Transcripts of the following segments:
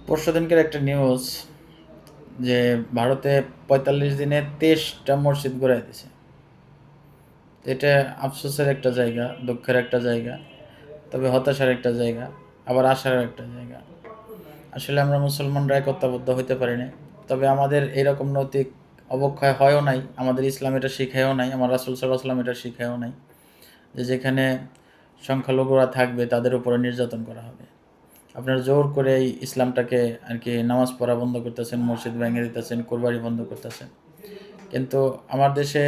পরশুদিনকার একটা নিউজ যে ভারতে ৪৫ দিনে ২৩টা মসজিদ গড়াই দিছে। এটা আফসোসের একটা জায়গা, দুঃখের একটা জায়গা, তবে হতাশার একটা জায়গা, আবার আশার একটা জায়গা। আসলে আমরা মুসলমানরা একতাবদ্ধ হইতে পারি না, তবে আমাদের এরকম নৈতিক অবক্ষয় হয়ও নাই, আমাদের ইসলাম এটা শিখায়ও নাই, আমার রাসূল সাল্লাল্লাহু আলাইহি ওয়াসাল্লাম এটা শিখায়ও নাই যে যেখানে সংখ্যালঘুরা থাকবে তাদের উপরে নির্যাতন করা হবে। আপনারা জোর করে এই ইসলামটাকে আর কি নামাজ পড়া বন্ধ করতেছেন, মসজিদ ভেঙে দিতেছেন, কোরবানি বন্ধ করতেছেন। কিন্তু আমার দেশে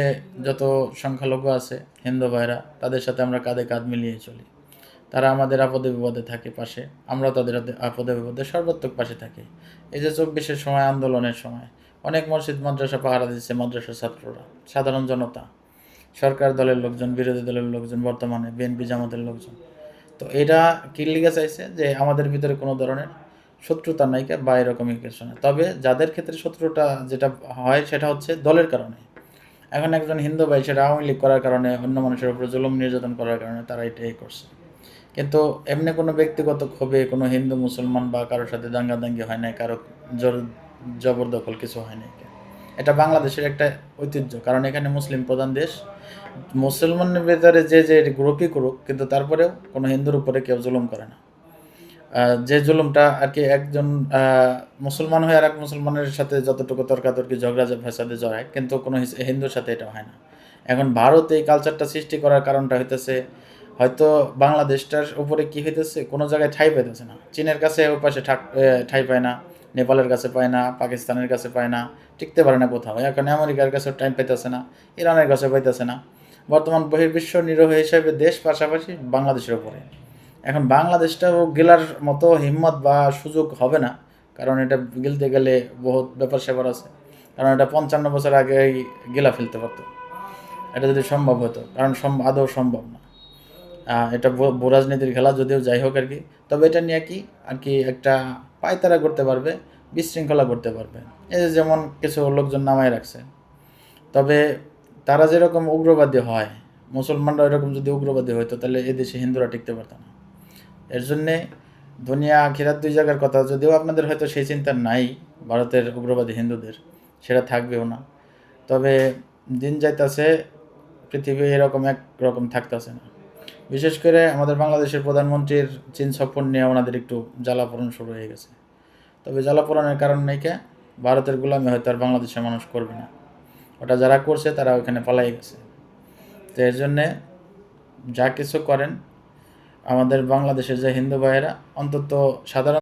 যত সংখ্যালঘু আছে হিন্দু ভাইরা, তাদের সাথে আমরা কাঁধে কাঁধ মিলিয়ে চলি। তারা আমাদের আপদে বিপদে থাকে পাশে, আমরাও তাদের আপদে বিপদে সর্বাত্মক পাশে থাকি। এই যে ২৪-এর সময়, আন্দোলনের সময় অনেক মসজিদ মাদ্রাসা পাহারা দিচ্ছে মাদ্রাসার ছাত্ররা, সাধারণ জনতা, সরকার দলের লোকজন, বিরোধী দলের লোকজন, বর্তমানে বিএনপি জামাতের লোকজন। তো এটা কি লিগে চাইছে যে আমাদের ভিতরে কোনো ধরনের শত্রুতা নাই বা এরকমই কিছু না। তবে যাদের ক্ষেত্রে শত্রুতা যেটা হয় সেটা হচ্ছে দলের কারণে। এখন একজন হিন্দু ভাই সেটা আওয়ামী লীগ করার কারণে, অন্য মানুষের উপরে জুলুম নির্যাতন করার কারণে তারা এটাই করছে। কিন্তু এমনি কোনো ব্যক্তিগত ক্ষোভে কোনো হিন্দু মুসলমান বা কারোর সাথে দাঙ্গাদাঙ্গি হয় নাই, কারো জোর জবরদখল কিছু হয় নাই। এটা বাংলাদেশের একটা ঐতিহ্য, কারণ এখানে মুসলিম প্রধান দেশ। মুসলমানের ভেতরে যে যে গ্রুপই করুক, কিন্তু তারপরেও কোনো হিন্দুর উপরে কেউ জুলুম করে না। যে জুলুমটা আর কি একজন মুসলমান হয়ে আর এক মুসলমানের সাথে যতটুকু তর্কাতর্কি ঝগড়া ফ্যাসাদে জড়ায়, কিন্তু কোনো হিন্দুর সাথে এটা হয় না। এখন ভারত এই কালচারটা সৃষ্টি করার কারণটা হইতেছে হয়তো বাংলাদেশটার উপরে কি হইতেছে, কোনো জায়গায় ঠাঁই পাইতেছে না। চীনের কাছে ওর পাশে ঠাঁই পায় না, নেপালের কাছে পায় না, পাকিস্তানের কাছে পায় না, টিকতে পারে না কোথাও। এখন আমেরিকার কাছেও টাইম পাইতেছে না, ইরানের কাছে পাইতেছে না। বর্তমান বহির্বিশ্ব নিরহ হিসেবে দেশ পাশাপাশি বাংলাদেশের উপরে। এখন বাংলাদেশটাও গেলার মতো হিম্মত বা সুযোগ হবে না, কারণ এটা গেলতে গেলে বহুত ব্যাপার স্যাপার আছে। কারণ এটা ৫৫ বছর আগেই গেলা ফেলতে পারতো, এটা যদি সম্ভব হতো, কারণ আদৌ সম্ভব না। এটা রাজনীতির খেলা, যদিও যাই হোক আর কি। তবে এটা নিয়ে কি আর কি একটা পায়তারা করতে পারবে, বিশৃঙ্খলা করতে পারবে। এই যে যেমন কিছু লোকজন নামায় রাখছে, তবে তারা যেরকম উগ্রবাদী হয়, মুসলমানরা এরকম যদি উগ্রবাদী হইতো তাহলে এদেশে হিন্দুরা টিকতে পারতো না। এর জন্যে দুনিয়া আখিরাত দুই জায়গার কথা, যদিও আপনাদের হয়তো সেই চিন্তা নাই ভারতের উগ্রবাদী হিন্দুদের, সেটা থাকবেও না। তবে দিন যাইতেছে, পৃথিবী এরকম একরকম থাকতেছে না। বিশেষ করে আমাদের বাংলাদেশের প্রধানমন্ত্রীর চীন সফর নিয়ে ওনাদের একটু জ্বালাপোড়ান শুরু হয়ে গেছে। তবে জ্বালাপোড়ানের কারণ নেই কে, ভারতের গোলামি হয়তো আর বাংলাদেশের মানুষ করবে না। ওটা যারা করছে তারা ওখানে পালাই গেছে। তো এর জন্যে যা কিছু করেন আমাদের বাংলাদেশের যে হিন্দু ভাইয়েরা, অন্তত সাধারণ